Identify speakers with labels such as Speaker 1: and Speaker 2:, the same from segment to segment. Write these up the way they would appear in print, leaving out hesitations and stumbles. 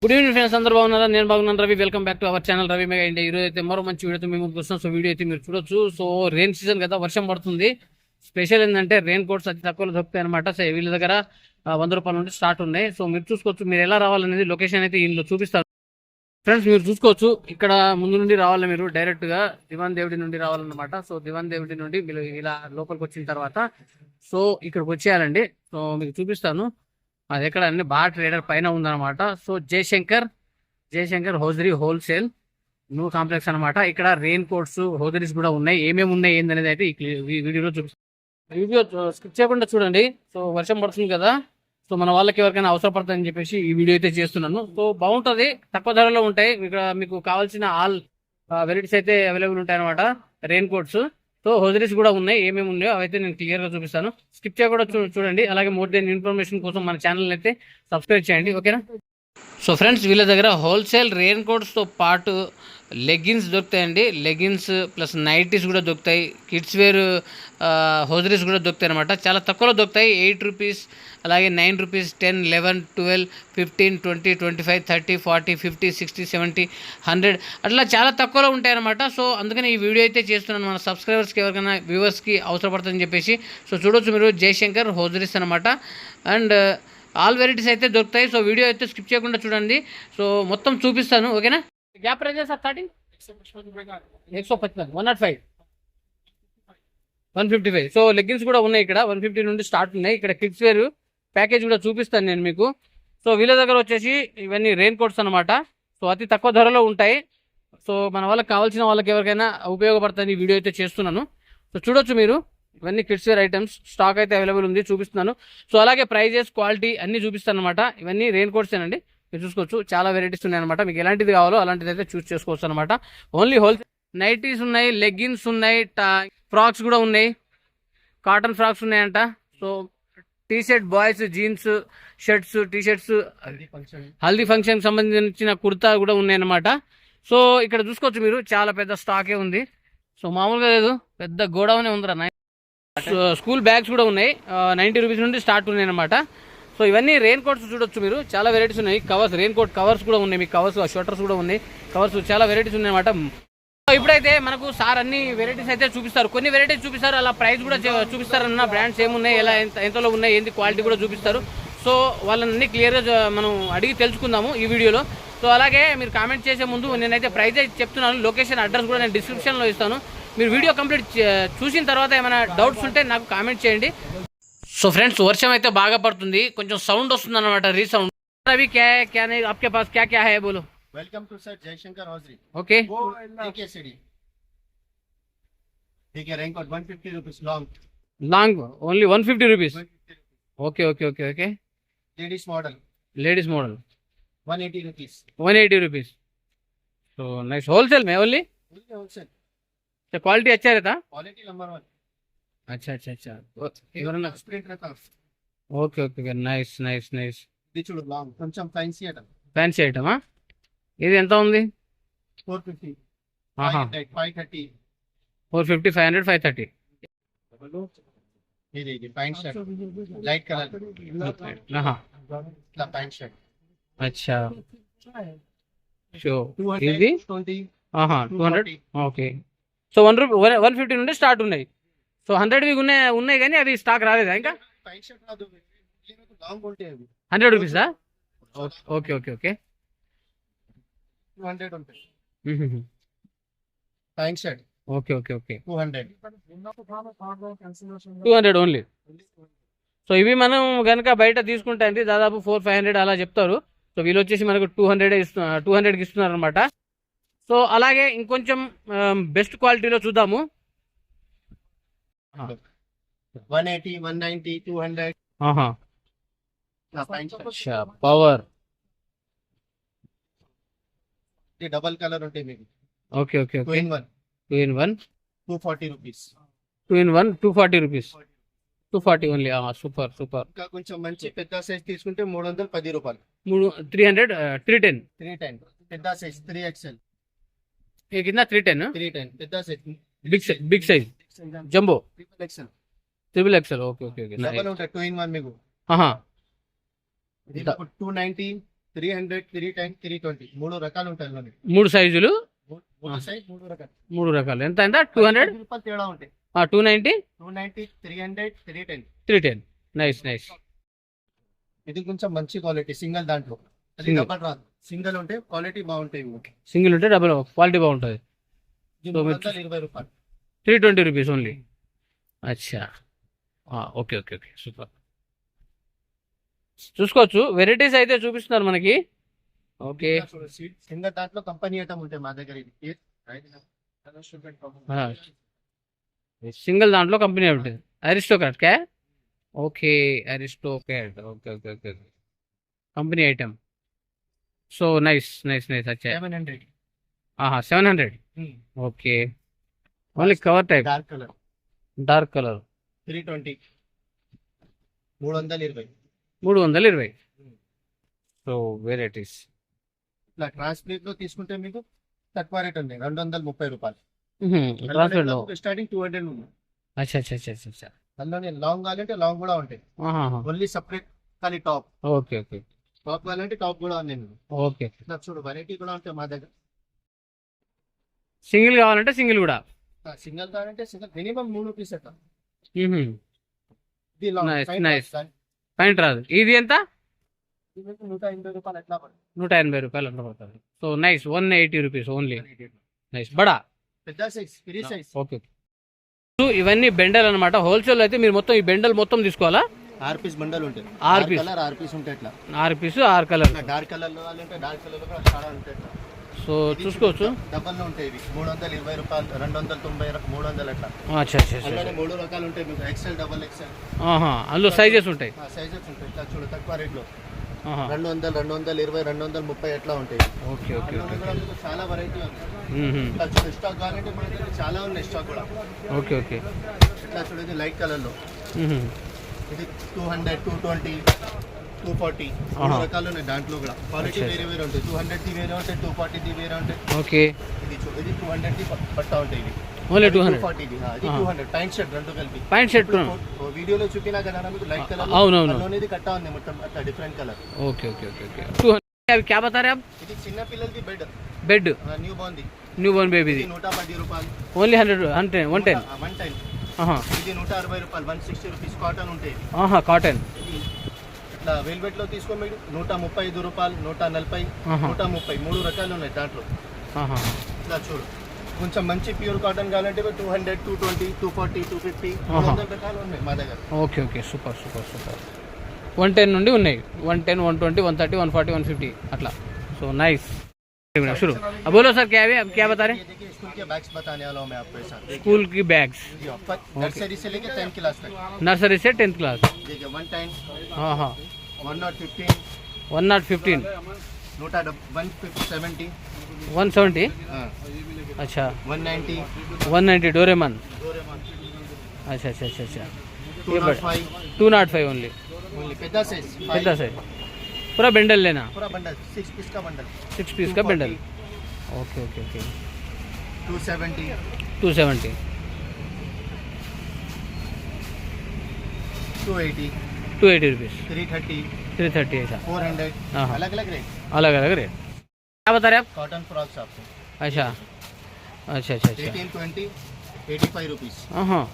Speaker 1: Good evening friends, అందరూ బాగున్నారా? నేను బాగున్నాను. Ravi, welcome back to our channel Ravi mega India. ఈరోజు అయితే మరో మంచి వీడియోతో మేము ముందుకు వస్తాం. సో వీడియో అయితే మీరు చూడొచ్చు. సో రెయిన్ సీజన్ కదా, వర్షం పడుతుంది. స్పెషల్ ఏంటంటే రెయిన్ కోట్స్ అతి తక్కువలో దొరుకుతాయి అనమాట. సో వీళ్ళ దగ్గర 100 రూపాయల నుండి స్టార్ట్ ఉన్నాయి. సో మీరు చూసుకోవచ్చు. మీరు ఎలా రావాలనేది లొకేషన్ అయితే ఇందులో చూపిస్తారు ఫ్రెండ్స్. మీరు చూసుకోవచ్చు, ఇక్కడ ముందు నుండి రావాలి. మీరు డైరెక్ట్ గా దివాన్ దేవుడి నుండి రావాలన్నమాట. సో దివాన్ దేవుడి నుండి మీరు ఇలా లోపలికి వచ్చిన తర్వాత సో ఇక్కడికి వచ్చేయాలండి. సో మీకు చూపిస్తాను. అది ఎక్కడ అన్ని బాగా ట్రేడర్ పైన ఉందన్నమాట. So Jayashankar hosiery wholesale new complex అనమాట. ఇక్కడ రెయిన్ కోట్స్ హోజరీస్ కూడా ఉన్నాయి. ఏమేమి ఉన్నాయి ఏందనేది అయితే ఈ వీడియోలో చూపిస్తాను. వీడియో స్కిప్ చేయకుండా చూడండి. సో వర్షం పడుతుంది కదా, సో మన వాళ్ళకి ఎవరికైనా అవసరపడుతుందని చెప్పేసి ఈ వీడియో అయితే చేస్తున్నాను. సో బాగుంటుంది, తక్కువ ధరలో ఉంటాయి. ఇక్కడ మీకు కావాల్సిన ఆల్ వెరైటీస్ అయితే అవైలబుల్ ఉంటాయి అనమాట. రెయిన్ కోట్స్, సో హోజరీస్ కూడా ఉన్నాయి. ఏమేమి ఉన్నాయో అవైతే నేను క్లియర్ గా చూపిస్తాను. స్కిప్ చేయకుండా చూడండి. అలాగే మోర్ దెన్ ఇన్ఫర్మేషన్ కోసం మన ఛానల్ అయితే సబ్స్క్రైబ్ చేయండి, ఓకేనా? సో ఫ్రెండ్స్, వీళ్ళ దగ్గర హోల్సేల్ రెయిన్ కోట్స్తో పాటు లెగ్గిన్స్ దొరుకుతాయండి. లెగ్గిన్స్ ప్లస్ నైటీస్ కూడా దొరుకుతాయి. కిడ్స్ వేర్ హోజరీస్ కూడా దొరుకుతాయి అనమాట. చాలా తక్కువలో దొరుకుతాయి. 8 రూపీస్, అలాగే 9 రూపీస్, 10, 11, 12, 15, 20, 25, 30, 40, 50, 60, 70, 100 అట్లా చాలా తక్కువలో ఉంటాయి అనమాట. సో అందుకని ఈ వీడియో అయితే చేస్తున్నాను మన సబ్స్క్రైబర్స్కి, ఎవరికైనా వ్యూవర్స్కి అవసరపడుతుందని చెప్పేసి. సో చూడొచ్చు మీరు, జయశంకర్ హోజరీస్ అనమాట. అండ్ ఆల్ వెరైటీస్ అయితే దొరుకుతాయి. సో వీడియో అయితే స్కిప్ చేయకుండా చూడండి. సో మొత్తం చూపిస్తాను, ఓకేనా? क्या प्राइस है सर? 155, 105, 155. సో లెగ్గిన్స్ కూడా ఉన్నాయి ఇక్కడ. 150 నుండి స్టార్ట్ ఉన్నాయి. ఇక్కడ కిడ్స్ వేర్ ప్యాకేజ్ కూడా చూపిస్తాను నేను మీకు. సో వీళ్ళ దగ్గర వచ్చేసి ఇవన్నీ రెయిన్ కోట్స్ అనమాట. సో అతి తక్కువ ధరలో ఉంటాయి. సో మన వాళ్ళకి కావాల్సిన వాళ్ళకి ఎవరికైనా ఉపయోగపడుతుంది ఈ వీడియో అయితే చేస్తున్నాను. సో చూడొచ్చు మీరు, ఇవన్నీ కిడ్స్ వేర్ ఐటమ్స్ స్టాక్ అయితే అవైలబుల్ ఉంది, చూపిస్తున్నాను. సో అలాగే ప్రైజెస్, క్వాలిటీ అన్ని చూపిస్తాను అనమాట. ఇవన్నీ రెయిన్ కోట్స్ ఏనండి, మీరు చూసుకోవచ్చు. చాలా వెరైటీస్ ఉన్నాయి అనమాట. మీకు ఎలాంటిది కావాలో అలాంటిది అయితే చూస్ చేసుకోవచ్చు అనమాట. Only wholesale. నైటీస్ ఉన్నాయి, లెగ్గిన్స్ ఉన్నాయి, ఫ్రాక్స్ కూడా ఉన్నాయి. కాటన్ ఫ్రాక్స్ ఉన్నాయంట. So T shirt, boys jeans shirts, T shirts, haldi function సంబంధించిన కుర్తా కూడా ఉన్నాయి అనమాట. సో ఇక్కడ చూసుకోవచ్చు మీరు, చాలా పెద్ద స్టాకే ఉంది. సో మామూలుగా లేదు, పెద్ద గోడౌనే ఉందిరా. స్కూల్ బ్యాగ్స్ కూడా ఉన్నాయి. 90 రూపీస్ నుండి స్టార్ట్ ఉన్నాయి అనమాట. సో ఇవన్నీ రెయిన్ కోట్స్ చూడొచ్చు మీరు, చాలా వెరైటీస్ ఉన్నాయి. కవర్స్, రెయిన్ కోట్ కవర్స్ కూడా ఉన్నాయి. మీకు కవర్స్, స్వెటర్స్ కూడా ఉన్నాయి. కవర్స్ చాలా వెరైటీస్ ఉన్నాయి అనమాట. ఇప్పుడైతే మనకు సార్ అన్ని వెరైటీస్ అయితే చూపిస్తారు. కొన్ని వెరైటీస్ చూపిస్తారు, అలా ప్రైస్ కూడా చూపిస్తారన్న. బ్రాండ్స్ ఏమున్నాయి, ఎలా ఎంతలో ఉన్నాయి, ఏంది క్వాలిటీ కూడా చూపిస్తారు. సో వాళ్ళని క్లియర్గా మనం అడిగి తెలుసుకుందాము ఈ వీడియోలో. సో అలాగే మీరు కామెంట్ చేసే ముందు నేనైతే ప్రైస్ అయితే చెప్తున్నాను. లొకేషన్, అడ్రస్ కూడా నేను డిస్క్రిప్షన్లో ఇస్తాను. మీరు వీడియో కంప్లీట్ చూసిన తర్వాత ఏమైనా డౌట్స్ ఉంటే నాకు కామెంట్ చేయండి. సో ఫ్రెండ్స్, వర్షం అయితే బాగా పడుతుంది, కొంచెం సౌండ్ వస్తుంది అనమాట, రీసౌండ్. అవి క్యా आपके पास क्या क्या है बोलो.
Speaker 2: Welcome to sir Jayashankar hosiery.
Speaker 1: Okay,
Speaker 2: देखिए सीढ़ी, ठीक है. Raincoat 150 rupees
Speaker 1: long only 150 rupees. Okay okay okay okay.
Speaker 2: Ladies model
Speaker 1: 180
Speaker 2: rupees.
Speaker 1: 180 rupees. तो नाइस. होलसेल में ओनली.
Speaker 2: होलसेल.
Speaker 1: तो क्वालिटी अच्छा रहता.
Speaker 2: Quality number 1.
Speaker 1: अच्छा अच्छा अच्छा.
Speaker 2: स्प्रिंट रहता.
Speaker 1: Okay okay okay. Nice nice nice.
Speaker 2: ఇది చూడు, లాంగ్ కొంచెం ఫ్యాన్సీ ఐటమ్.
Speaker 1: ఫ్యాన్సీ ఐటమా? ఇది ఎంత ఉంది?
Speaker 2: 450, 530.
Speaker 1: 450, 500, 530.
Speaker 2: ఇది ప్యాంట్ షర్ట్, లైట్ కలర్. ఇట్లా ప్యాంట్ షర్ట్.
Speaker 1: అచ్చా. సో
Speaker 2: 200,
Speaker 1: ఇది
Speaker 2: 20.
Speaker 1: 200. ఓకే. సో 150 నుండి స్టార్ట్ ఉన్నాయి. సో 100 ఉన్నాయి కానీ అది స్టాక్ రాలేదా ఇంకా?
Speaker 2: ప్యాంట్ షర్ట్ రాదు, లాంగ్ ఉంటాయి అవి.
Speaker 1: 100 రూపీసా? Okay okay okay.
Speaker 2: 200 ఉంటాయి pant shirt.
Speaker 1: Okay okay okay.
Speaker 2: 200
Speaker 1: only. So ఇవి మనం కనుక బయట తీసుకుంటే అండి దాదాపు 400-500 అలా చెప్తారు. సో వీళ్ళు వచ్చేసి మనకు 200కి ఇస్తున్నారు అనమాట. సో అలాగే ఇంకొంచెం బెస్ట్ క్వాలిటీలో చూద్దాము.
Speaker 2: 180, 190, 200.
Speaker 1: పవర్
Speaker 2: డబల్ కలర్ ఉంటాయి మీకు.
Speaker 1: Okay okay okay.
Speaker 2: 2 in 1 240 rupees.
Speaker 1: 2 in 1 240 rupees. 240 only. Super super.
Speaker 2: ఇంకా కొంచెం మంచి పెద్ద సైజ్ తీసుకుంటే 310 రూపాయలు.
Speaker 1: 300, 310.
Speaker 2: 310 పెద్ద సైజ్ 3XL.
Speaker 1: ये कितना? 310.
Speaker 2: 310 పెద్ద size.
Speaker 1: Big size jumbo
Speaker 2: XL.
Speaker 1: Triple XL. Okay okay okay.
Speaker 2: Double ఉంటాయి 2 in 1 మీకు.
Speaker 1: हाँ
Speaker 2: 290, 300, 310, 320 మూడు రకాలు ఉంటాయి అందులోనే.
Speaker 1: 3 సైజులు,
Speaker 2: మూడు సైజ్ మూడు రకాలు
Speaker 1: 3 రకాలు. ఎంత ఎంత 200,
Speaker 2: 10 రూపాయలు తేడా ఉంటాయి.
Speaker 1: 290,
Speaker 2: 290, 300, 310.
Speaker 1: 310. Nice nice.
Speaker 2: ఇది కొంచెం మంచి క్వాలిటీ సింగిల్ దాంట్లో. అది
Speaker 1: Single.
Speaker 2: డబల్ రాదు, సింగిల్ ఉంటే క్వాలిటీ బాగుంటాయి ఇవి.
Speaker 1: సింగిల్ ఉంటే డబుల్ క్వాలిటీ బాగుంటుంది.
Speaker 2: ఇది
Speaker 1: So,
Speaker 2: 320 రూపాయలు.
Speaker 1: 320 రూపీస్ ఓన్లీ. అచ్చా, ఓకే ఓకే ఓకే, సూపర్. చూసుకోవచ్చు, వెరైటీస్ అయితే చూపిస్తున్నారు మనకి. ఓకే,
Speaker 2: సింగిల్ దాంట్లో కంపెనీ ఐటమ్ ఉంటాయి మా దగ్గర. ఇది
Speaker 1: సింగిల్ దాంట్లో కంపెనీ ఉంటుంది. అరిస్టోక్రాట్ క్యా? Okay, aristocrat. Okay okay okay, company item. So nice nice nice. అచ్చా,
Speaker 2: 700.
Speaker 1: 700. Okay, only cover type,
Speaker 2: dark colour
Speaker 1: dark colour.
Speaker 2: 320, 320.
Speaker 1: 320. So varieties.
Speaker 2: ఇట్లా ట్రాన్స్ప్లేట్ లో తీసుకుంటే మీకు తక్కువ రేట్ ఉంది, 230 రూపాయలు.
Speaker 1: ట్రాన్స్ఫర్ లో.
Speaker 2: స్టార్టింగ్ 200 ఉంది.
Speaker 1: అచ్చా అచ్చా అచ్చా అచ్చా.
Speaker 2: అందులోనే లాంగ్ కావాలంటే లాంగ్ కూడా ఉంటాయి. ఓన్లీ సపరేట్ కానీ టాప్.
Speaker 1: ఓకే ఓకే
Speaker 2: టాప్ కావాలంటే టాప్ కూడా ఉంది.
Speaker 1: ఓకే.
Speaker 2: ఇట్లా చూడు వెరైటీ కూడా ఉంటాయి మా దగ్గర.
Speaker 1: సింగిల్ కావాలంటే సింగిల్ కూడా.
Speaker 2: సింగిల్ కావాలంటే సింగిల్ మినిమం 3 పీస్ అట్లా.
Speaker 1: మ్మ్.
Speaker 2: ఇది లాంగ్
Speaker 1: Nice,
Speaker 2: పైన
Speaker 1: nice.
Speaker 2: దాని-
Speaker 1: పాయింట్ రాదు. ఇది ఎంత?
Speaker 2: ఇది మీకు 180 రూపాయలు ఎట్లా పడుతుంది.
Speaker 1: 180 రూపాయలు అట్లా పడుతుంది. So nice, 180 rupees only. Nice, బడా.
Speaker 2: పెద్ద size, free size.
Speaker 1: Okay. So ఇవన్నీ బెండల్ అనమాట. హోల్సేల్ అయితే మీరు మొత్తం ఈ బెండల్ మొత్తం తీసుకోవాలా?
Speaker 2: 6 పీస్ బండల్ ఉంటాయి.
Speaker 1: 6 పీస్.
Speaker 2: కలర్ 6 పీస్ ఉంటాయి ఇట్లా.
Speaker 1: 6 పీసు 6 కలర్.
Speaker 2: డార్క్ కలర్ లో కావాలంటే డార్క్ కలర్ లో కూడా చాలా ఉంటాయి ఇట్లా.
Speaker 1: సో చూసుకోవచ్చు.
Speaker 2: డబల్ లో ఉంటాయి ఇవి 320 రూపాయలు, 290, 300 అట్లా.
Speaker 1: అచ్చా అచ్చా అచ్చా.
Speaker 2: అందులోనే 3 రకాలు ఉంటాయి మీకు. ఎక్సెల్, డబల్ ఎక్సెల్
Speaker 1: అందులో సైజెస్ ఉంటాయి.
Speaker 2: సైజెస్ ఉంటాయి. ఇట్లా చూడు తక్కువ రేట్ లో
Speaker 1: ఆహా.
Speaker 2: 200, 220, 230 ఎట్లా ఉంటాయి.
Speaker 1: ఓకే ఓకే
Speaker 2: అందులోనే
Speaker 1: ఓకే.
Speaker 2: కూడా మీకు చాలా వెరైటీ ఉంది.
Speaker 1: మ్మ్.
Speaker 2: ఇట్లా చూడు స్టాక్ కావాలంటే మన దగ్గర చాలా ఉన్నాయి స్టాక్ కూడా.
Speaker 1: Okay okay.
Speaker 2: ఇట్లా చూడు ఇది లైట్ కలర్ లో.
Speaker 1: మ్మ్.
Speaker 2: ఇది 200, 220, 240
Speaker 1: ఆహా.
Speaker 2: 3 రకాలు ఉన్నాయి. దాంట్లో కూడా క్వాలిటీ
Speaker 1: అచ్చా.
Speaker 2: వేరే వేరే ఉంటాయి. 200 ది వేరే ఉంటాయి, 240 ది వేరే ఉంటాయి.
Speaker 1: ఓకే,
Speaker 2: ఇది చూడు ఇది 200 ది పట్టా ఉంటాయి. ఇది
Speaker 1: ఓన్లీ 200.
Speaker 2: 240 ది. ఇది
Speaker 1: ఆహా.
Speaker 2: 200 ప్యాంట్ షర్ట్ రెండు కలిపి.
Speaker 1: Pant shirt.
Speaker 2: వీడియోలో చూపినా కదా మీకు లైట్ కలర్.
Speaker 1: అవునవును.
Speaker 2: అందులోనే కట్టా ఉంది మొత్తం అట్లా different colour.
Speaker 1: Okay okay okay okay. 200. అవి క్యా బతా రే ఆప్?
Speaker 2: ఇది చిన్న పిల్లలకి బెడ్
Speaker 1: బెడ్
Speaker 2: న్యూ బార్న్ ది.
Speaker 1: న్యూ బోర్న్ బేబీది.
Speaker 2: ఇది 110 రూపాయలు.
Speaker 1: ఓన్లీ 100, 110.
Speaker 2: 110.
Speaker 1: ఆహా.
Speaker 2: ఇది 160 రూపాయలు, 160 రూపీస్. కాటన్ ఉంటాయి.
Speaker 1: ఆహా, కాటన్.
Speaker 2: ఇది ఇట్లా వెల్వెట్ లో తీసుకో మీరు 135 రూపాయలు, 140,
Speaker 1: ఆహా.
Speaker 2: 130 3 రకాలు ఉన్నాయి దాంట్లో.
Speaker 1: ఆహా.
Speaker 2: ఇట్లా చూడు కొంచెం మంచి ప్యూర్ కాటన్ కావాలంటే 200, 220, 240, 250
Speaker 1: ఆహా.
Speaker 2: 300 రకాలు ఉన్నాయి మా దగ్గర.
Speaker 1: Okay okay, super super super. 110 నుండి ఉన్నాయి. 110, 120, 130, 140, 150 అట్లా. So nice. शुरू अब बोलो सर, क्या है अब क्या बता रहे हैं?
Speaker 2: ये देखिए स्कूल के बैग्स बताने वाला हूँ मैं आपको ऐसा.
Speaker 1: स्कूल की बैग्स,
Speaker 2: नर्सरी से लेके 10th क्लास तक.
Speaker 1: नर्सरी से 10th क्लास.
Speaker 2: देखिए 110,
Speaker 1: हाँ हाँ,
Speaker 2: 115,
Speaker 1: 115,
Speaker 2: 170,
Speaker 1: 170. अच्छा,
Speaker 2: 190,
Speaker 1: 190 डोरेमन.
Speaker 2: डोरेमोन,
Speaker 1: अच्छा अच्छा अच्छा अच्छा. ये बड़ा
Speaker 2: 205
Speaker 1: 205 ओनली.
Speaker 2: ओनली पेदा साइज.
Speaker 1: कितना से पूरा बंडल लेना?
Speaker 2: पूरा बंडल 6 पीस का बंडल.
Speaker 1: 6 पीस का bundle. Okay okay okay.
Speaker 2: 270,
Speaker 1: 270,
Speaker 2: 280,
Speaker 1: 280 rupees.
Speaker 2: 330,
Speaker 1: 330 ऐसा.
Speaker 2: 400.
Speaker 1: हाँ हाँ,
Speaker 2: अलग अलग रेट.
Speaker 1: अलग अलग रेट. क्या बता रहे आप?
Speaker 2: कॉटन फ्रॉक्स आपको
Speaker 1: अच्छा अच्छा अच्छा अच्छा.
Speaker 2: 18, 20, 85 रुपीस.
Speaker 1: हाँ,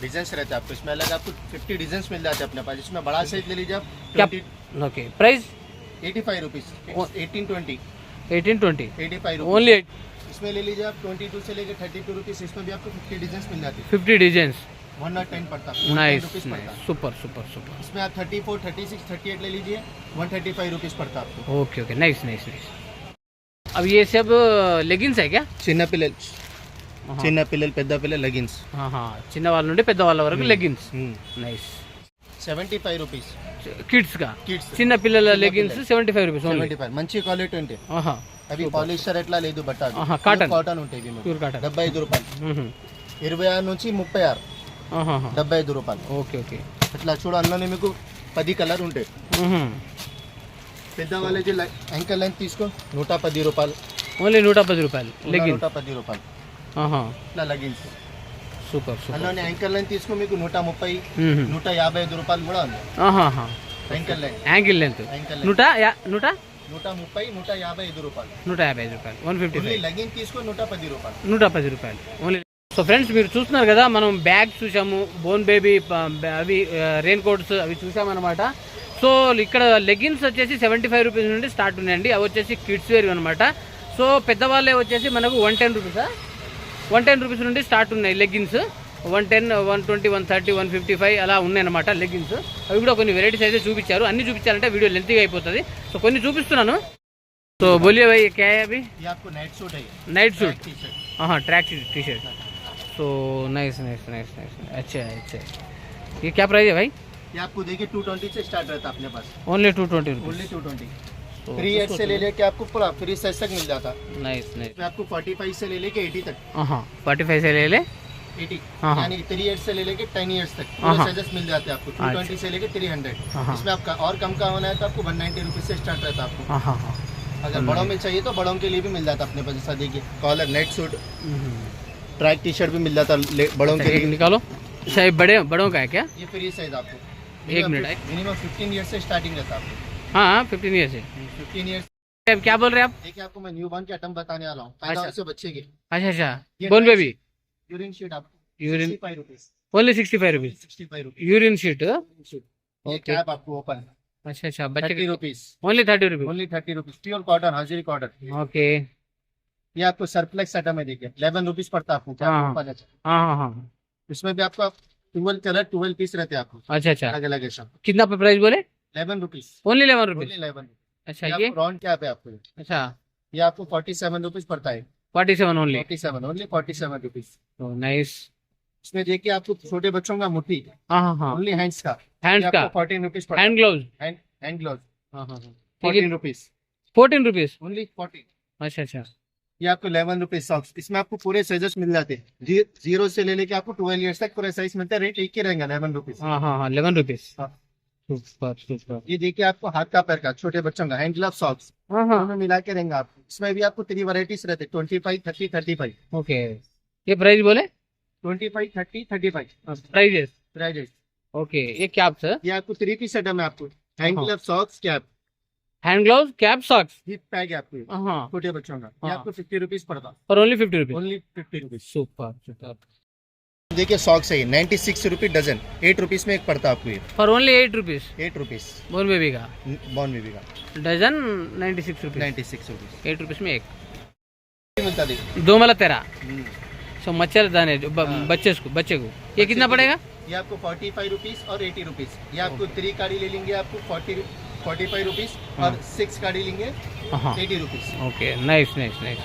Speaker 2: डिजाइन रहता है आपको इसमें अलग. आपको 50 डिजाइन मिल जाते हैं अपने पास. इसमें बड़ा साइज ले लीजिए आप.
Speaker 1: क्या?
Speaker 2: 20,
Speaker 1: okay. Price
Speaker 2: 85 rupees. 18, 20,
Speaker 1: 18, 20
Speaker 2: 85 rupees.
Speaker 1: Only.
Speaker 2: इसमें ले लीजिए आप 22 से लेकर 32 रुपीस. इसमें भी आपको 50 डिजाइन मिल जाती है.
Speaker 1: 50 डिजाइन्स.
Speaker 2: 110 पड़ता है. 110
Speaker 1: नाइस
Speaker 2: रुपीस पड़ता
Speaker 1: नाइस,
Speaker 2: है.
Speaker 1: Super super super.
Speaker 2: इसमें आप 34, 36, 38 ले लीजिए. 135 रुपीस पड़ता है आपको.
Speaker 1: Okay okay, nice nice nice. अब ये सब లెగిన్స్ है क्या?
Speaker 2: చిన్న పిల్లలు పెద్ద పిల్లలు లెగిన్స్.
Speaker 1: చిన్న వాళ్ళ నుండి పెద్ద వాళ్ళ వరకు లెగిన్స్. నైస్.
Speaker 2: 75 రూపీస్
Speaker 1: కిడ్స్ కా?
Speaker 2: కిడ్స్.
Speaker 1: చిన్న పిల్లల లెగిన్స్ 75 రూపీస్ ఓన్లీ.
Speaker 2: 75 మంచి క్వాలిటీ ఉంటాయి. అవి పాలిస్టర్ ఎట్లా లేదు బట్ట.
Speaker 1: కాటన్.
Speaker 2: కాటన్ ఉంటాయి.
Speaker 1: Pure cotton.
Speaker 2: 75 రూపాయలు. 26 నుంచి 36, 75 రూపాయలు.
Speaker 1: Okay okay.
Speaker 2: ఇట్లా చూడ అందులోనే మీకు 10 కలర్ ఉంటాయి. పెద్ద వాళ్ళకి యాంకల్ లెంత్ తీసుకో 110 రూపాయలు.
Speaker 1: ఓన్లీ 110 రూపాయలు లెగిన్స్.
Speaker 2: 110 రూపాయలు ఇట్లా లెగిన్స్.
Speaker 1: Super super.
Speaker 2: అందులోనే యాంకల్ లెంత్ తీసుకో మీకు 130, 155 రూపాయలు కూడా ఉంది. Ankle length
Speaker 1: ankle length
Speaker 2: ankle
Speaker 1: 130
Speaker 2: 155 రూపాయలు
Speaker 1: 155 రూపాయలు 155
Speaker 2: లెగ్గింగ్ తీసుకో 110 రూపాయలు
Speaker 1: 110 రూపాయలు ఓన్లీ. సో ఫ్రెండ్స్ మీరు చూస్తున్నారు కదా, మనం బ్యాగ్స్ చూసాము, బోన్ బేబీ అవి రెయిన్ కోట్స్ అవి చూసామన్నమాట. సో ఇక్కడ లెగ్గిన్స్ వచ్చేసి 75 రూపీస్ నుండి స్టార్ట్ ఉన్నాయండి. అవి వచ్చేసి కిడ్స్ వేర్ అనమాట. సో పెద్దవాళ్ళే వచ్చేసి మనకు 110 రూపీసా, 110 రూపీస్ నుండి స్టార్ట్ ఉన్నాయి లెగ్గిన్స్. 110, 120, 130, 155 అలా ఉన్నాయన్నమాట లెగ్గిన్స్. అవి కూడా కొన్ని వెరైటీస్ అయితే చూపించారు. అన్ని చూపించాలంటే వీడియో లెంత్గా అయిపోతుంది. సో కొన్ని చూపిస్తున్నాను. సో బోలియే భాయ్ క్యా హై అభి?
Speaker 2: ये आपको नाइट सूट है,
Speaker 1: नाइट सूट,
Speaker 2: टी-शर्ट.
Speaker 1: हाँ track T shirt. So nice nice nice nice. अच्छा अच्छा, ये क्या प्राइस है भाई?
Speaker 2: ये आपको देखिए 220 से स्टार्ट रहता है अपने पास,
Speaker 1: ओनली 220 रुपीज.
Speaker 2: ओनली 220. 3 से ले लेके आपको पूरा फ्री साइज तक मिल जाता है.
Speaker 1: Nice nice.
Speaker 2: इसमें आपको 45 से ले लेके 80 तक,
Speaker 1: हाँ 45 से ले ले
Speaker 2: 80
Speaker 1: हाँ.
Speaker 2: यानी 3 से ले लेके 10 इयर्स तक
Speaker 1: हाँ.
Speaker 2: पूरे साइजेस मिल जाते हैं आपको. 220 से लेके 300.
Speaker 1: हाँ.
Speaker 2: इसमें आपका और कम का होना है तो आपको 190 रुपीज से स्टार्ट रहता है आपको.
Speaker 1: हाँ हाँ हाँ.
Speaker 2: अगर बड़ों में चाहिए तो बड़ों के लिए भी मिल जाता है अपने पास. जैसा देखिए collar night suit, track T shirt भी मिल जाता है बड़ों के
Speaker 1: एक
Speaker 2: लिए.
Speaker 1: निकालो. अच्छा ये बड़ों का है क्या?
Speaker 2: ये फ्री साइज आपको
Speaker 1: एक मिनट है.
Speaker 2: मिनिमम 15 ईयर्स से स्टार्टिंग रहता है आपको.
Speaker 1: हाँ 15 ईयर से.
Speaker 2: 15 ईयर्स.
Speaker 1: अब क्या बोल रहे हैं आप?
Speaker 2: देखिए आपको मैं न्यू बॉर्न के आइटम बताने वाला हूँ. पैदा
Speaker 1: अच्छा.
Speaker 2: से बच्चे के
Speaker 1: अच्छा अच्छा,
Speaker 2: ये
Speaker 1: बोन बेबी
Speaker 2: यूरिन शीट आपको
Speaker 1: urine
Speaker 2: 65 rupees,
Speaker 1: only 65 rupees.
Speaker 2: 65 rupees.
Speaker 1: Urine sheet.
Speaker 2: ये
Speaker 1: Okay.
Speaker 2: कैप आपको ओपन
Speaker 1: अच्छा अच्छा, बच्चे
Speaker 2: 30 rupees,
Speaker 1: only 30 rupees.
Speaker 2: Only 30 rupees. Pure cotton, हाजिरी कॉटन.
Speaker 1: ओके.
Speaker 2: ये आपको सरप्लेक्स आइटम है. देखिए 11 रुपीज पड़ता है आपको. कैप
Speaker 1: हाँ.
Speaker 2: ओपन है.
Speaker 1: हाँ हाँ हाँ.
Speaker 2: इसमें भी आपका 12 कलर 12 पीस रहते हैं आपको,
Speaker 1: अच्छा अच्छा,
Speaker 2: अलग अलग है सब.
Speaker 1: कितना प्राइस बोले?
Speaker 2: 11 रुपीज,
Speaker 1: ओनली 11 रुपीज.
Speaker 2: ओनली 11.
Speaker 1: अच्छा ये
Speaker 2: राउंड कैप है आपको.
Speaker 1: अच्छा
Speaker 2: ये आपको 47 रुपीज पड़ता है.
Speaker 1: 47 ओनली.
Speaker 2: 47 only 47 rupees.
Speaker 1: तो नाइस.
Speaker 2: इसमें देखिए आपको छोटे बच्चों का मुट्ठी,
Speaker 1: हाँ हाँ हाँ.
Speaker 2: ओनली हैंड्स का.
Speaker 1: हैंड्स का
Speaker 2: 14 रुपीज पड़ता है.
Speaker 1: Hand gloves.
Speaker 2: हैंड ग्लोव
Speaker 1: हाँ हाँ हाँ.
Speaker 2: 14 रुपीज,
Speaker 1: 14 रुपीज.
Speaker 2: ओनली 14.
Speaker 1: अच्छा अच्छा.
Speaker 2: ये आपको 11 रुपीज सॉक्स. इसमें आपको पूरे साइजेस मिल जाते हैं. 0 से ले लेके आपको 12 ईयर्स तक पूरे साइज मिलता है. रेट एक ही रहेगा 11 रुपीज.
Speaker 1: हाँ हाँ हाँ 11 रुपीज.
Speaker 2: हाँ.
Speaker 1: Super super.
Speaker 2: ये देखिए आपको हाथ का पैर का छोटे बच्चों का हैंड ग्लव सॉक्स
Speaker 1: हाँ हाँ.
Speaker 2: दोनों मिला के देंगे आपको. इसमें भी आपको 3 वैरायटीज रहते हैं. 25, 30, 35.
Speaker 1: ओके. ये प्राइस बोले?
Speaker 2: 25, 30, 35
Speaker 1: प्राइजेस.
Speaker 2: प्राइजेस.
Speaker 1: ओके. ये कैप सर?
Speaker 2: ये आपको 3 पीस सेट है आपको. हैंड
Speaker 1: हाँ.
Speaker 2: Glove socks cap
Speaker 1: hand gloves cap socks.
Speaker 2: Hip pack है आपको.
Speaker 1: हाँ.
Speaker 2: छोटे बच्चों का ये
Speaker 1: हाँ.
Speaker 2: आपको 50 रुपीज पड़ता.
Speaker 1: और only 50 rupees.
Speaker 2: Only 50 rupees.
Speaker 1: Super super.
Speaker 2: देखिए सॉक्स है 96 रुपीज डजन. 8 रुपीज में एक पड़ता आपको. ये
Speaker 1: for only 8 rupees.
Speaker 2: 8 rupees
Speaker 1: born baby का
Speaker 2: बॉर्न बेबी का.
Speaker 1: Dozen 96 rupees.
Speaker 2: 96 रुपीज
Speaker 1: 8 रुपीज में एक.
Speaker 2: मिलता. देखिए
Speaker 1: दो मला 13. सो मच्छर दाने बच्चे को ये कितना पड़ेगा?
Speaker 2: ये आपको 45 रुपीज और 80 रुपीज. ये आपको 3 काड़ी ले लेंगे आपको 45 रुपीज और 6 काड़ी लेंगे
Speaker 1: हाँ
Speaker 2: 80 rupees.
Speaker 1: Okay. Nice nice nice.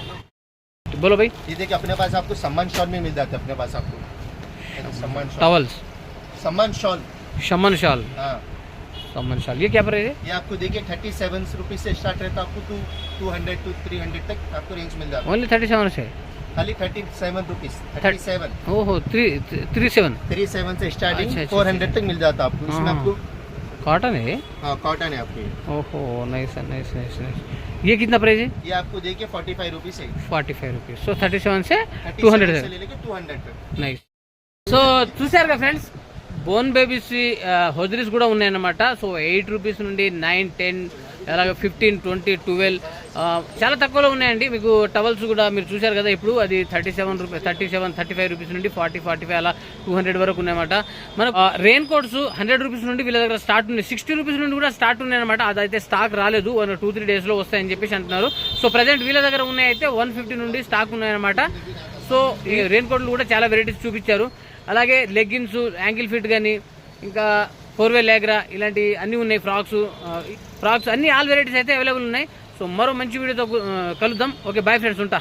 Speaker 1: बोलो भाई.
Speaker 2: ये देखिए अपने पास आपको सम्मान शॉल में मिल जाता है. अपने पास आपको सम्मान शॉल,
Speaker 1: टॉवल्स.
Speaker 2: सम्मान शॉल.
Speaker 1: शमन शॉल.
Speaker 2: हाँ.
Speaker 1: शमन शॉल ये क्या प्राइस है?
Speaker 2: ये आपको देखिए 37 रुपीज से स्टार्ट रहता है आपको 200 to 300 तक आपको रेंज मिल जाता है.
Speaker 1: ओनली 37 से.
Speaker 2: खाली 37 रुपीज. 37
Speaker 1: ओहो 37.
Speaker 2: 37 से स्टार्टिंग
Speaker 1: अच्छा, अच्छा,
Speaker 2: 400 तक मिल जाता है आपको. इसमें
Speaker 1: हाँ.
Speaker 2: आपको
Speaker 1: कॉटन है.
Speaker 2: हाँ कॉटन है आपको.
Speaker 1: ओहो नाइस नाइस नाइस नाइस. ये कितना प्राइस है?
Speaker 2: ये आपको देखिए 45 रुपीज है.
Speaker 1: 45 रुपीज. సో 37 से
Speaker 2: 200
Speaker 1: 200
Speaker 2: से ले लेके 200 तक.
Speaker 1: నైస్. సో చూసారుగా ఫ్రెండ్స్, బోన్ బేబీస్ హోజరీస్ కూడా ఉన్నాయన్నమాట. సో 8 రూపీస్ నుండి 9, 10 అలాగే 15, 20, 12 చాలా తక్కువలో ఉన్నాయండి. మీకు టవల్స్ కూడా మీరు చూశారు కదా ఇప్పుడు, అది 37 రూపీస్, 37, 35 రూపీస్ నుండి 40, 45 అలా 200 వరకు ఉన్నాయన్నమాట. మనకు రెయిన్ కోట్స్ 100 రూపీస్ నుండి వీళ్ళ దగ్గర స్టార్ట్ ఉంది. 60 రూపీస్ నుండి కూడా స్టార్ట్ ఉన్నాయన్నమాట. అదైతే స్టాక్ రాలేదు, 2-3 డేస్లో వస్తాయని చెప్పేసి అంటున్నారు. సో ప్రజెంట్ వీళ్ళ దగ్గర ఉన్నాయైతే 150 నుండి స్టాక్ ఉన్నాయన్నమాట. సో ఈ రెయిన్ కోట్లు కూడా చాలా వెరైటీస్ చూపించారు. అలాగే లెగ్గిన్స్, యాంకిల్ ఫిట్ కానీ ఇంకా 4-వే లేగ్రా ఇలాంటి అన్నీ ఉన్నాయి. ఫ్రాక్స్ అన్ని ఆల్ వెరైటీస్ అయితే అవైలబుల్ ఉన్నాయి. సో మరో మంచి వీడియోతో కలుద్దాం. ఓకే బాయ్ ఫ్రెండ్స్, ఉంటా.